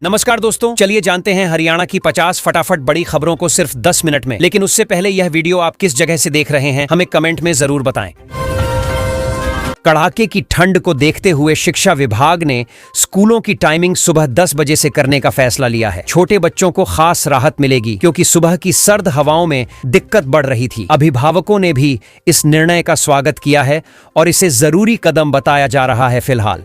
नमस्कार दोस्तों, चलिए जानते हैं हरियाणा की 50 फटाफट बड़ी खबरों को सिर्फ 10 मिनट में। लेकिन उससे पहले यह वीडियो आप किस जगह से देख रहे हैं हमें कमेंट में जरूर बताएं। कड़ाके की ठंड को देखते हुए शिक्षा विभाग ने स्कूलों की टाइमिंग सुबह 10 बजे से करने का फैसला लिया है। छोटे बच्चों को खास राहत मिलेगी क्योंकि सुबह की सर्द हवाओं में दिक्कत बढ़ रही थी। अभिभावकों ने भी इस निर्णय का स्वागत किया है और इसे जरूरी कदम बताया जा रहा है। फिलहाल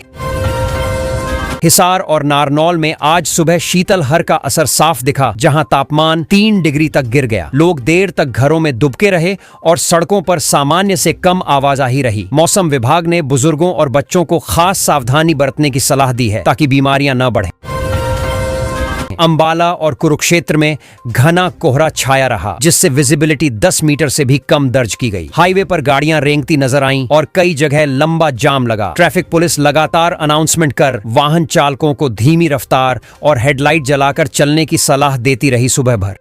हिसार और नारनौल में आज सुबह शीतलहर का असर साफ दिखा, जहां तापमान 3 डिग्री तक गिर गया। लोग देर तक घरों में दुबके रहे और सड़कों पर सामान्य से कम आवाजाही रही। मौसम विभाग ने बुजुर्गों और बच्चों को खास सावधानी बरतने की सलाह दी है ताकि बीमारियां न बढ़ें। अंबाला और कुरुक्षेत्र में घना कोहरा छाया रहा, जिससे विजिबिलिटी 10 मीटर से भी कम दर्ज की गई। हाईवे पर गाड़ियां रेंगती नजर आईं और कई जगह लंबा जाम लगा। ट्रैफिक पुलिस लगातार अनाउंसमेंट कर वाहन चालकों को धीमी रफ्तार और हेडलाइट जलाकर चलने की सलाह देती रही सुबह भर।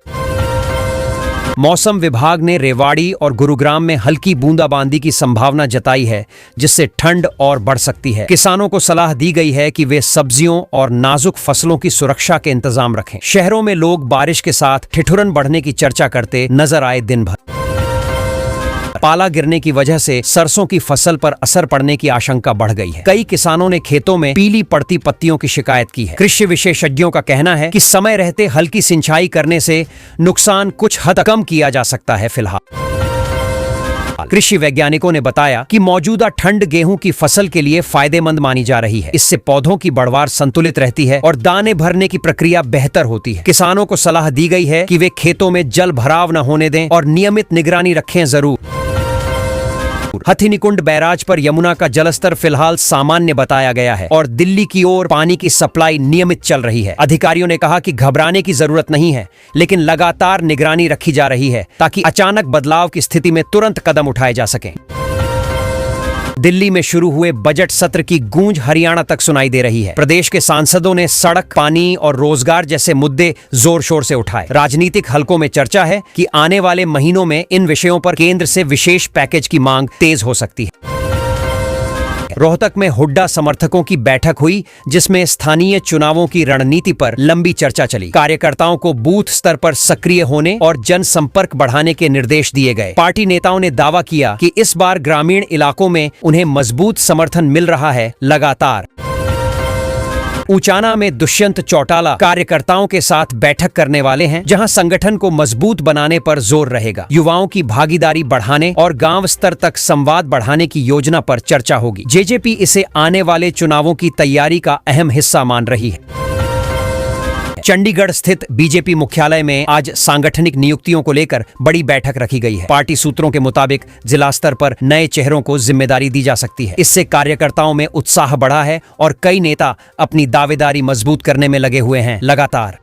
मौसम विभाग ने रेवाड़ी और गुरुग्राम में हल्की बूंदाबांदी की संभावना जताई है, जिससे ठंड और बढ़ सकती है। किसानों को सलाह दी गई है कि वे सब्जियों और नाजुक फसलों की सुरक्षा के इंतजाम रखें। शहरों में लोग बारिश के साथ ठिठुरन बढ़ने की चर्चा करते नजर आए दिन भर। पाला गिरने की वजह से सरसों की फसल पर असर पड़ने की आशंका बढ़ गई है। कई किसानों ने खेतों में पीली पड़ती पत्तियों की शिकायत की है। कृषि विशेषज्ञों का कहना है कि समय रहते हल्की सिंचाई करने से नुकसान कुछ हद तक कम किया जा सकता है। फिलहाल कृषि वैज्ञानिकों ने बताया कि मौजूदा ठंड गेहूं की फसल के लिए फायदेमंद मानी जा रही है। इससे पौधों की बढ़वार संतुलित रहती है और दाने भरने की प्रक्रिया बेहतर होती है। किसानों को सलाह दी गई है कि वे खेतों में जल भराव न होने दें और नियमित निगरानी रखें जरूर। हथिनीकुंड बैराज पर यमुना का जलस्तर फिलहाल सामान्य बताया गया है और दिल्ली की ओर पानी की सप्लाई नियमित चल रही है। अधिकारियों ने कहा कि घबराने की जरूरत नहीं है, लेकिन लगातार निगरानी रखी जा रही है ताकि अचानक बदलाव की स्थिति में तुरंत कदम उठाए जा सकें। दिल्ली में शुरू हुए बजट सत्र की गूंज हरियाणा तक सुनाई दे रही है। प्रदेश के सांसदों ने सड़क, पानी और रोजगार जैसे मुद्दे जोर शोर से उठाए। राजनीतिक हलकों में चर्चा है कि आने वाले महीनों में इन विषयों पर केंद्र से विशेष पैकेज की मांग तेज हो सकती है। रोहतक में हुड्डा समर्थकों की बैठक हुई, जिसमें स्थानीय चुनावों की रणनीति पर लंबी चर्चा चली। कार्यकर्ताओं को बूथ स्तर पर सक्रिय होने और जनसंपर्क बढ़ाने के निर्देश दिए गए। पार्टी नेताओं ने दावा किया कि इस बार ग्रामीण इलाकों में उन्हें मजबूत समर्थन मिल रहा है। लगातार ऊचाना में दुष्यंत चौटाला कार्यकर्ताओं के साथ बैठक करने वाले हैं, जहां संगठन को मजबूत बनाने पर जोर रहेगा। युवाओं की भागीदारी बढ़ाने और गांव स्तर तक संवाद बढ़ाने की योजना पर चर्चा होगी। जेजेपी इसे आने वाले चुनावों की तैयारी का अहम हिस्सा मान रही है। चंडीगढ़ स्थित बीजेपी मुख्यालय में आज सांगठनिक नियुक्तियों को लेकर बड़ी बैठक रखी गई है। पार्टी सूत्रों के मुताबिक जिला स्तर पर नए चेहरों को जिम्मेदारी दी जा सकती है। इससे कार्यकर्ताओं में उत्साह बढ़ा है और कई नेता अपनी दावेदारी मजबूत करने में लगे हुए हैं। लगातार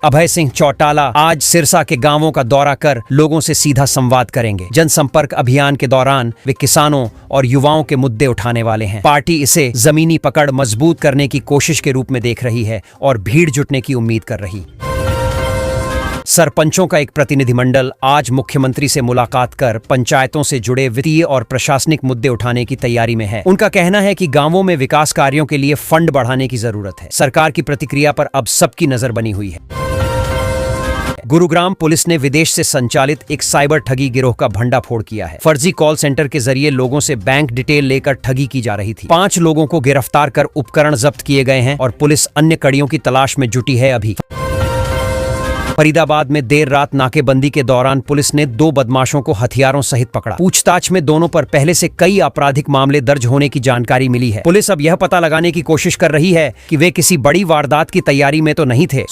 अभय सिंह चौटाला आज सिरसा के गांवों का दौरा कर लोगों से सीधा संवाद करेंगे। जनसंपर्क अभियान के दौरान वे किसानों और युवाओं के मुद्दे उठाने वाले हैं। पार्टी इसे जमीनी पकड़ मजबूत करने की कोशिश के रूप में देख रही है और भीड़ जुटने की उम्मीद कर रही। सरपंचों का एक प्रतिनिधिमंडल आज मुख्यमंत्री से मुलाकात कर पंचायतों से जुड़े वित्तीय और प्रशासनिक मुद्दे उठाने की तैयारी में है। उनका कहना है कि गांवों में विकास कार्यों के लिए फंड बढ़ाने की जरूरत है। सरकार की प्रतिक्रिया पर अब सबकी नजर बनी हुई है। गुरुग्राम पुलिस ने विदेश से संचालित एक साइबर ठगी गिरोह का भंडाफोड़ किया है। फर्जी कॉल सेंटर के जरिए लोगों से बैंक डिटेल लेकर ठगी की जा रही थी। 5 लोगों को गिरफ्तार कर उपकरण जब्त किए गए हैं और पुलिस अन्य कड़ियों की तलाश में जुटी है। अभी फरीदाबाद में देर रात नाकेबंदी के दौरान पुलिस ने 2 बदमाशों को हथियारों सहित पकड़ा। पूछताछ में दोनों पर पहले से कई आपराधिक मामले दर्ज होने की जानकारी मिली है। पुलिस अब यह पता लगाने की कोशिश कर रही है कि वे किसी बड़ी वारदात की तैयारी में तो नहीं थे।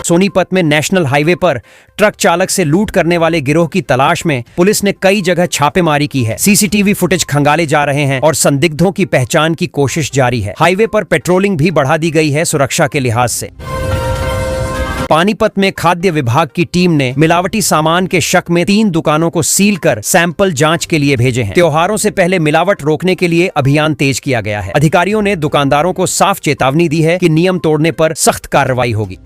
सोनीपत में नेशनल हाईवे पर ट्रक चालक से लूट करने वाले गिरोह की तलाश में पुलिस ने कई जगह छापेमारी की है। सीसीटीवी फुटेज खंगाले जा रहे हैं और संदिग्धों की पहचान की कोशिश जारी है। हाईवे पर पेट्रोलिंग भी बढ़ा दी गई है सुरक्षा के लिहाज से। पानीपत में खाद्य विभाग की टीम ने मिलावटी सामान के शक में 3 दुकानों को सील कर सैंपल जांच के लिए भेजे हैं। त्योहारों से पहले मिलावट रोकने के लिए अभियान तेज किया गया है। अधिकारियों ने दुकानदारों को साफ चेतावनी दी है कि नियम तोड़ने पर सख्त कार्रवाई होगी।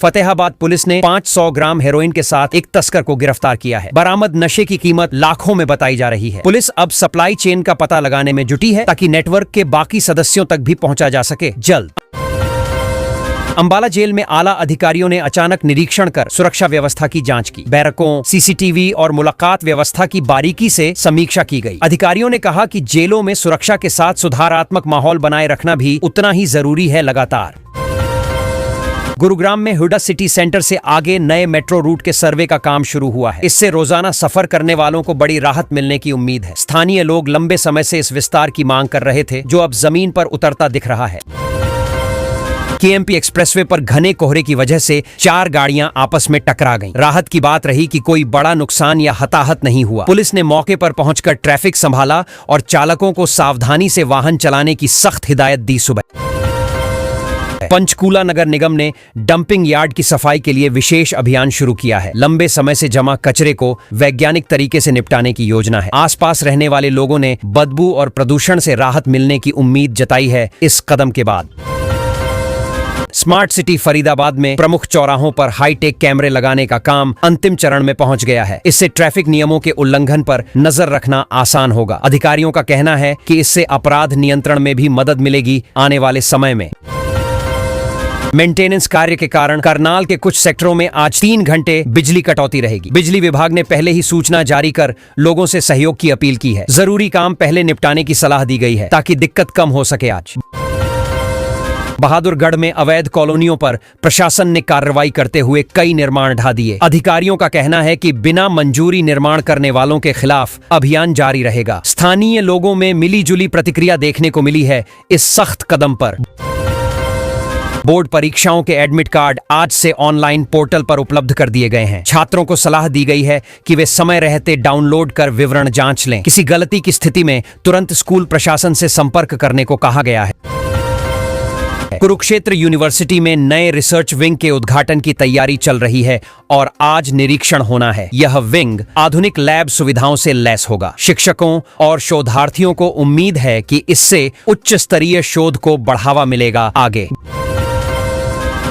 फतेहाबाद पुलिस ने 500 ग्राम हेरोइन के साथ एक तस्कर को गिरफ्तार किया है। बरामद नशे की कीमत लाखों में बताई जा रही है। पुलिस अब सप्लाई चेन का पता लगाने में जुटी है ताकि नेटवर्क के बाकी सदस्यों तक भी पहुंचा जा सके जल्द। अंबाला जेल में आला अधिकारियों ने अचानक निरीक्षण कर सुरक्षा व्यवस्था की जांच की। बैरकों, सीसीटीवी और मुलाकात व्यवस्था की बारीकी से समीक्षा की गई। अधिकारियों ने कहा कि जेलों में सुरक्षा के साथ सुधारात्मक माहौल बनाए रखना भी उतना ही जरूरी है लगातार। गुरुग्राम में हुडा सिटी सेंटर से आगे नए मेट्रो रूट के सर्वे का काम शुरू हुआ है। इससे रोजाना सफर करने वालों को बड़ी राहत मिलने की उम्मीद है। स्थानीय लोग लंबे समय से इस विस्तार की मांग कर रहे थे, जो अब जमीन पर उतरता दिख रहा है। केएमपी एक्सप्रेसवे पर घने कोहरे की वजह से 4 गाड़ियां आपस में टकरा गईं। राहत की बात रही कि कोई बड़ा नुकसान या हताहत नहीं हुआ। पुलिस ने मौके पर पहुंचकर ट्रैफिक संभाला और चालकों को सावधानी से वाहन चलाने की सख्त हिदायत दी। सुबह पंचकूला नगर निगम ने डंपिंग यार्ड की सफाई के लिए विशेष अभियान शुरू किया है। लंबे समय से जमा कचरे को वैज्ञानिक तरीके से निपटाने की योजना है। आसपास रहने वाले लोगों ने बदबू और प्रदूषण से राहत मिलने की उम्मीद जताई है इस कदम के बाद। स्मार्ट सिटी फरीदाबाद में प्रमुख चौराहों पर हाईटेक कैमरे लगाने का काम अंतिम चरण में पहुंच गया है। इससे ट्रैफिक नियमों के उल्लंघन पर नजर रखना आसान होगा। अधिकारियों का कहना है कि इससे अपराध नियंत्रण में भी मदद मिलेगी आने वाले समय में। मेंटेनेंस कार्य के कारण करनाल के कुछ सेक्टरों में आज 3 घंटे बिजली कटौती रहेगी। बिजली विभाग ने पहले ही सूचना जारी कर लोगों से सहयोग की अपील की है। जरूरी काम पहले निपटाने की सलाह दी गई है ताकि दिक्कत कम हो सके। आज बहादुरगढ़ में अवैध कॉलोनियों पर प्रशासन ने कार्रवाई करते हुए कई निर्माण ढा दिए। अधिकारियों का कहना है कि बिना मंजूरी निर्माण करने वालों के खिलाफ अभियान जारी रहेगा। स्थानीय लोगों में मिलीजुली प्रतिक्रिया देखने को मिली है इस सख्त कदम पर। बोर्ड परीक्षाओं के एडमिट कार्ड आज से ऑनलाइन पोर्टल पर उपलब्ध कर दिए गए हैं। छात्रों को सलाह दी गई है कि वे समय रहते डाउनलोड कर विवरण जांच लें। किसी गलती की स्थिति में तुरंत स्कूल प्रशासन से संपर्क करने को कहा गया है। कुरुक्षेत्र यूनिवर्सिटी में नए रिसर्च विंग के उद्घाटन की तैयारी चल रही है और आज निरीक्षण होना है। यह विंग आधुनिक लैब सुविधाओं से लैस होगा। शिक्षकों और शोधार्थियों को उम्मीद है कि इससे उच्च स्तरीय शोध को बढ़ावा मिलेगा आगे।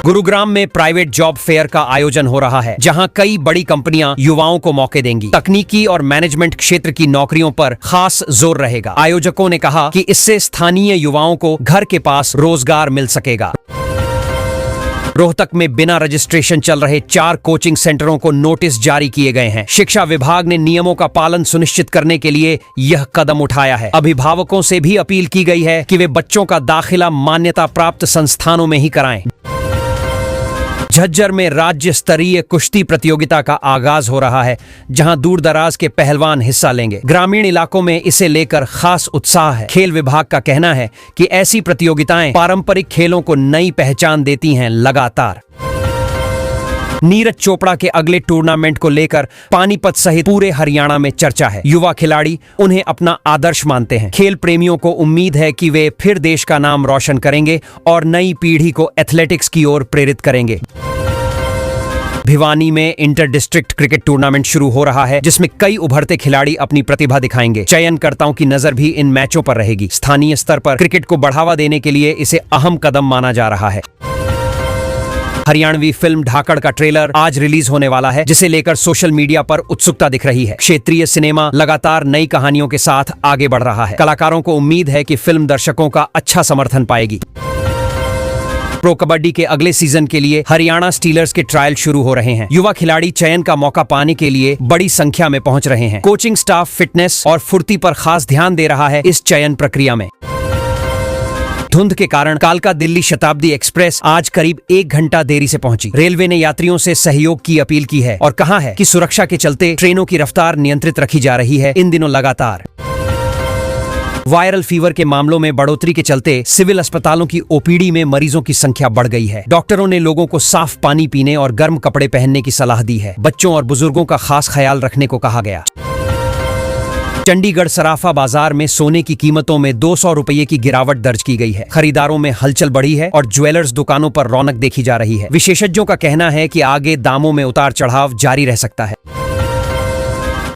गुरुग्राम में प्राइवेट जॉब फेयर का आयोजन हो रहा है, जहां कई बड़ी कंपनियां युवाओं को मौके देंगी। तकनीकी और मैनेजमेंट क्षेत्र की नौकरियों पर खास जोर रहेगा। आयोजकों ने कहा कि इससे स्थानीय युवाओं को घर के पास रोजगार मिल सकेगा। रोहतक में बिना रजिस्ट्रेशन चल रहे 4 कोचिंग सेंटरों को नोटिस जारी किए गए हैं। शिक्षा विभाग ने नियमों का पालन सुनिश्चित करने के लिए यह कदम उठाया है। अभिभावकों से भी अपील की गई है कि वे बच्चों का दाखिला मान्यता प्राप्त संस्थानों में ही कराएं। झज्जर में राज्य स्तरीय कुश्ती प्रतियोगिता का आगाज हो रहा है, जहां दूर दराज के पहलवान हिस्सा लेंगे। ग्रामीण इलाकों में इसे लेकर खास उत्साह है। खेल विभाग का कहना है कि ऐसी प्रतियोगिताएं पारंपरिक खेलों को नई पहचान देती हैं। लगातार नीरज चोपड़ा के अगले टूर्नामेंट को लेकर पानीपत सहित पूरे हरियाणा में चर्चा है। युवा खिलाड़ी उन्हें अपना आदर्श मानते हैं। खेल प्रेमियों को उम्मीद है कि वे फिर देश का नाम रोशन करेंगे और नई पीढ़ी को एथलेटिक्स की ओर प्रेरित करेंगे। भिवानी में इंटर डिस्ट्रिक्ट क्रिकेट टूर्नामेंट शुरू हो रहा है, जिसमें कई उभरते खिलाड़ी अपनी प्रतिभा दिखाएंगे। चयनकर्ताओं की नजर भी इन मैचों पर रहेगी। स्थानीय स्तर पर क्रिकेट को बढ़ावा देने के लिए इसे अहम कदम माना जा रहा है। हरियाणवी फिल्म ढाकड़ का ट्रेलर आज रिलीज होने वाला है, जिसे लेकर सोशल मीडिया पर उत्सुकता दिख रही है। क्षेत्रीय सिनेमा लगातार नई कहानियों के साथ आगे बढ़ रहा है। कलाकारों को उम्मीद है कि फिल्म दर्शकों का अच्छा समर्थन पाएगी। प्रो कबड्डी के अगले सीजन के लिए हरियाणा स्टीलर्स के ट्रायल शुरू हो रहे हैं। युवा खिलाड़ी चयन का मौका पाने के लिए बड़ी संख्या में पहुंच रहे हैं। कोचिंग स्टाफ फिटनेस और फुर्ती पर खास ध्यान दे रहा है इस चयन प्रक्रिया में। धुंध के कारण कालका दिल्ली शताब्दी एक्सप्रेस आज करीब 1 घंटा देरी से पहुंची। रेलवे ने यात्रियों से सहयोग की अपील की है और कहा है कि सुरक्षा के चलते ट्रेनों की रफ्तार नियंत्रित रखी जा रही है इन दिनों लगातार। वायरल फीवर के मामलों में बढ़ोतरी के चलते सिविल अस्पतालों की ओपीडी में मरीजों की संख्या बढ़ गई है। डॉक्टरों ने लोगों को साफ पानी पीने और गर्म कपड़े पहनने की सलाह दी है। बच्चों और बुजुर्गों का खास ख्याल रखने को कहा गया। चंडीगढ़ सराफा बाजार में सोने की कीमतों में 200 रुपये की गिरावट दर्ज की गई है। खरीदारों में हलचल बढ़ी है और ज्वेलर्स दुकानों पर रौनक देखी जा रही है। विशेषज्ञों का कहना है कि आगे दामों में उतार चढ़ाव जारी रह सकता है।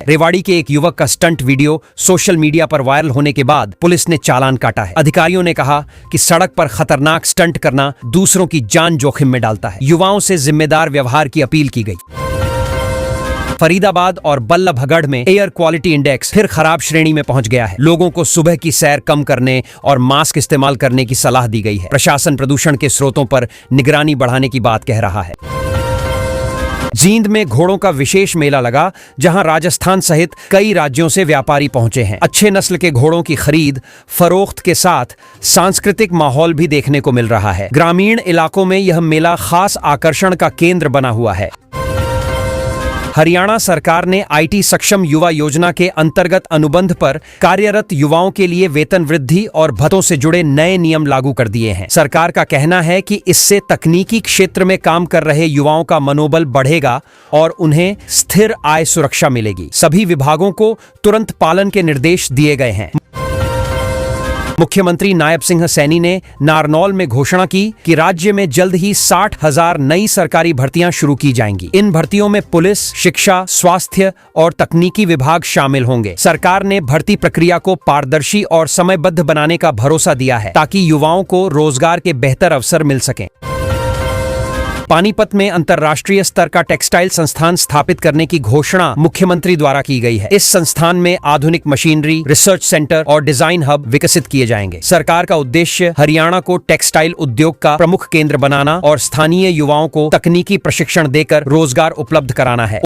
रेवाड़ी के एक युवक का स्टंट वीडियो सोशल मीडिया पर वायरल होने के बाद पुलिस ने चालान काटा है। अधिकारियों ने कहा कि सड़क पर खतरनाक स्टंट करना दूसरों की जान जोखिम में डालता है। युवाओं से जिम्मेदार व्यवहार की अपील की गई। फरीदाबाद और बल्लभगढ़ में एयर क्वालिटी इंडेक्स फिर खराब श्रेणी में पहुंच गया है। लोगों को सुबह की सैर कम करने और मास्क इस्तेमाल करने की सलाह दी गई है। प्रशासन प्रदूषण के स्रोतों पर निगरानी बढ़ाने की बात कह रहा है। जींद में घोड़ों का विशेष मेला लगा, जहां राजस्थान सहित कई राज्यों से व्यापारी पहुंचे हैं। अच्छे नस्ल के घोड़ों की खरीद फरोख्त के साथ सांस्कृतिक माहौल भी देखने को मिल रहा है। ग्रामीण इलाकों में यह मेला खास आकर्षण का केंद्र बना हुआ है। हरियाणा सरकार ने आईटी सक्षम युवा योजना के अंतर्गत अनुबंध पर कार्यरत युवाओं के लिए वेतन वृद्धि और भत्तों से जुड़े नए नियम लागू कर दिए हैं। सरकार का कहना है कि इससे तकनीकी क्षेत्र में काम कर रहे युवाओं का मनोबल बढ़ेगा और उन्हें स्थिर आय सुरक्षा मिलेगी। सभी विभागों को तुरंत पालन के निर्देश दिए गए हैं। मुख्यमंत्री नायब सिंह सैनी ने नारनौल में घोषणा की कि राज्य में जल्द ही 60,000 नई सरकारी भर्तियां शुरू की जाएंगी। इन भर्तियों में पुलिस, शिक्षा, स्वास्थ्य और तकनीकी विभाग शामिल होंगे। सरकार ने भर्ती प्रक्रिया को पारदर्शी और समयबद्ध बनाने का भरोसा दिया है ताकि युवाओं को रोजगार के बेहतर अवसर मिल सकें। पानीपत में अंतर्राष्ट्रीय स्तर का टेक्सटाइल संस्थान स्थापित करने की घोषणा मुख्यमंत्री द्वारा की गई है। इस संस्थान में आधुनिक मशीनरी, रिसर्च सेंटर और डिजाइन हब विकसित किए जाएंगे। सरकार का उद्देश्य हरियाणा को टेक्सटाइल उद्योग का प्रमुख केंद्र बनाना और स्थानीय युवाओं को तकनीकी प्रशिक्षण देकर रोजगार उपलब्ध कराना है।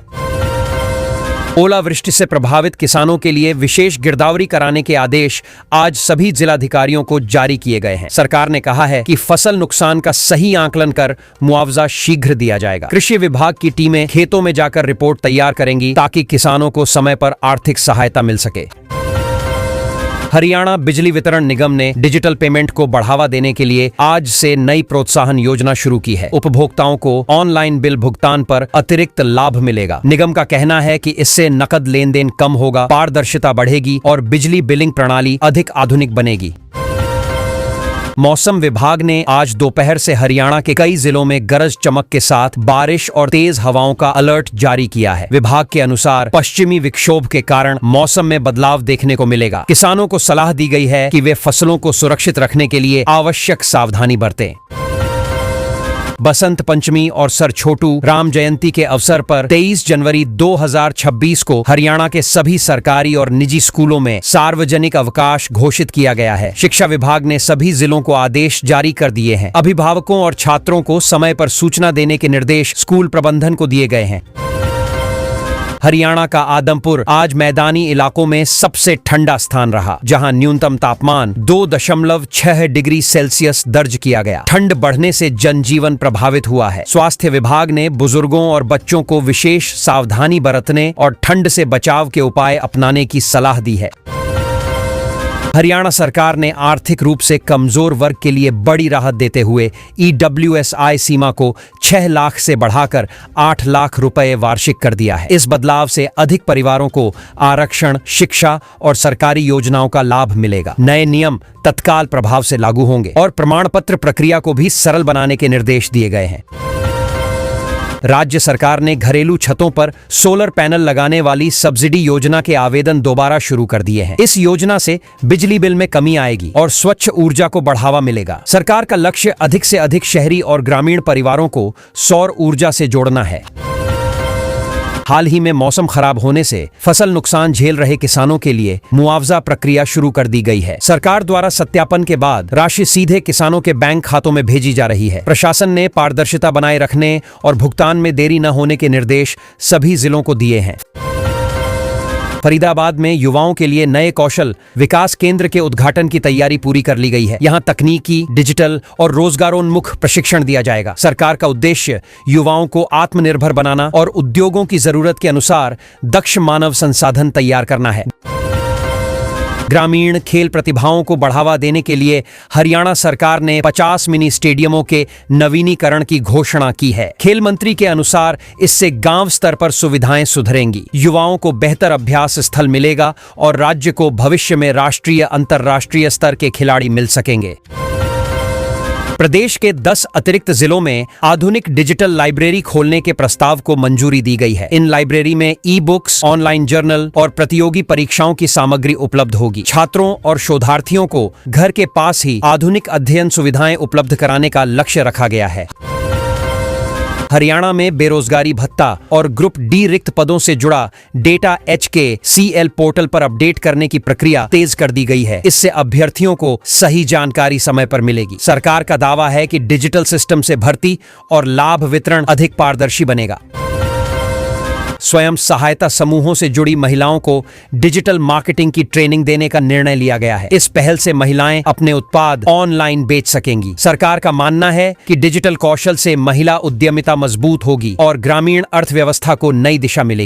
ओलावृष्टि से प्रभावित किसानों के लिए विशेष गिरदावरी कराने के आदेश आज सभी जिलाधिकारियों को जारी किए गए हैं। सरकार ने कहा है कि फसल नुकसान का सही आकलन कर मुआवजा शीघ्र दिया जाएगा। कृषि विभाग की टीमें खेतों में जाकर रिपोर्ट तैयार करेंगी ताकि किसानों को समय पर आर्थिक सहायता मिल सके। हरियाणा बिजली वितरण निगम ने डिजिटल पेमेंट को बढ़ावा देने के लिए आज से नई प्रोत्साहन योजना शुरू की है। उपभोक्ताओं को ऑनलाइन बिल भुगतान पर अतिरिक्त लाभ मिलेगा। निगम का कहना है कि इससे नकद लेन देन कम होगा, पारदर्शिता बढ़ेगी और बिजली बिलिंग प्रणाली अधिक आधुनिक बनेगी। मौसम विभाग ने आज दोपहर से हरियाणा के कई जिलों में गरज चमक के साथ बारिश और तेज हवाओं का अलर्ट जारी किया है। विभाग के अनुसार पश्चिमी विक्षोभ के कारण मौसम में बदलाव देखने को मिलेगा। किसानों को सलाह दी गई है कि वे फसलों को सुरक्षित रखने के लिए आवश्यक सावधानी बरतें। बसंत पंचमी और सर छोटू राम जयंती के अवसर पर 23 जनवरी 2026 को हरियाणा के सभी सरकारी और निजी स्कूलों में सार्वजनिक अवकाश घोषित किया गया है। शिक्षा विभाग ने सभी जिलों को आदेश जारी कर दिए हैं। अभिभावकों और छात्रों को समय पर सूचना देने के निर्देश स्कूल प्रबंधन को दिए गए हैं। हरियाणा का आदमपुर आज मैदानी इलाकों में सबसे ठंडा स्थान रहा, जहां न्यूनतम तापमान 2.6 डिग्री सेल्सियस दर्ज किया गया। ठंड बढ़ने से जनजीवन प्रभावित हुआ है। स्वास्थ्य विभाग ने बुजुर्गों और बच्चों को विशेष सावधानी बरतने और ठंड से बचाव के उपाय अपनाने की सलाह दी है। हरियाणा सरकार ने आर्थिक रूप से कमजोर वर्ग के लिए बड़ी राहत देते हुए EWSI सीमा को 6 लाख से बढ़ाकर 8 लाख रुपए वार्षिक कर दिया है। इस बदलाव से अधिक परिवारों को आरक्षण, शिक्षा और सरकारी योजनाओं का लाभ मिलेगा। नए नियम तत्काल प्रभाव से लागू होंगे और प्रमाण पत्र प्रक्रिया को भी सरल बनाने के निर्देश दिए गए हैं। राज्य सरकार ने घरेलू छतों पर सोलर पैनल लगाने वाली सब्सिडी योजना के आवेदन दोबारा शुरू कर दिए हैं। इस योजना से बिजली बिल में कमी आएगी और स्वच्छ ऊर्जा को बढ़ावा मिलेगा। सरकार का लक्ष्य अधिक से अधिक शहरी और ग्रामीण परिवारों को सौर ऊर्जा से जोड़ना है। हाल ही में मौसम खराब होने से फसल नुकसान झेल रहे किसानों के लिए मुआवजा प्रक्रिया शुरू कर दी गई है। सरकार द्वारा सत्यापन के बाद राशि सीधे किसानों के बैंक खातों में भेजी जा रही है। प्रशासन ने पारदर्शिता बनाए रखने और भुगतान में देरी न होने के निर्देश सभी जिलों को दिए हैं। फरीदाबाद में युवाओं के लिए नए कौशल विकास केंद्र के उद्घाटन की तैयारी पूरी कर ली गई है। यहां तकनीकी, डिजिटल और रोजगारोन्मुख प्रशिक्षण दिया जाएगा। सरकार का उद्देश्य युवाओं को आत्मनिर्भर बनाना और उद्योगों की जरूरत के अनुसार दक्ष मानव संसाधन तैयार करना है। ग्रामीण खेल प्रतिभाओं को बढ़ावा देने के लिए हरियाणा सरकार ने 50 मिनी स्टेडियमों के नवीनीकरण की घोषणा की है। खेल मंत्री के अनुसार इससे गांव स्तर पर सुविधाएं सुधरेंगी, युवाओं को बेहतर अभ्यास स्थल मिलेगा और राज्य को भविष्य में राष्ट्रीय, अंतर्राष्ट्रीय स्तर के खिलाड़ी मिल सकेंगे। प्रदेश के 10 अतिरिक्त जिलों में आधुनिक डिजिटल लाइब्रेरी खोलने के प्रस्ताव को मंजूरी दी गई है। इन लाइब्रेरी में ई बुक्स, ऑनलाइन जर्नल और प्रतियोगी परीक्षाओं की सामग्री उपलब्ध होगी। छात्रों और शोधार्थियों को घर के पास ही आधुनिक अध्ययन सुविधाएं उपलब्ध कराने का लक्ष्य रखा गया है। हरियाणा में बेरोजगारी भत्ता और ग्रुप डी रिक्त पदों से जुड़ा डेटा HKCL पोर्टल पर अपडेट करने की प्रक्रिया तेज कर दी गई है। इससे अभ्यर्थियों को सही जानकारी समय पर मिलेगी। सरकार का दावा है कि डिजिटल सिस्टम से भर्ती और लाभ वितरण अधिक पारदर्शी बनेगा। स्वयं सहायता समूहों से जुड़ी महिलाओं को डिजिटल मार्केटिंग की ट्रेनिंग देने का निर्णय लिया गया है। इस पहल से महिलाएं अपने उत्पाद ऑनलाइन बेच सकेंगी। सरकार का मानना है कि डिजिटल कौशल से महिला उद्यमिता मजबूत होगी और ग्रामीण अर्थव्यवस्था को नई दिशा मिलेगी।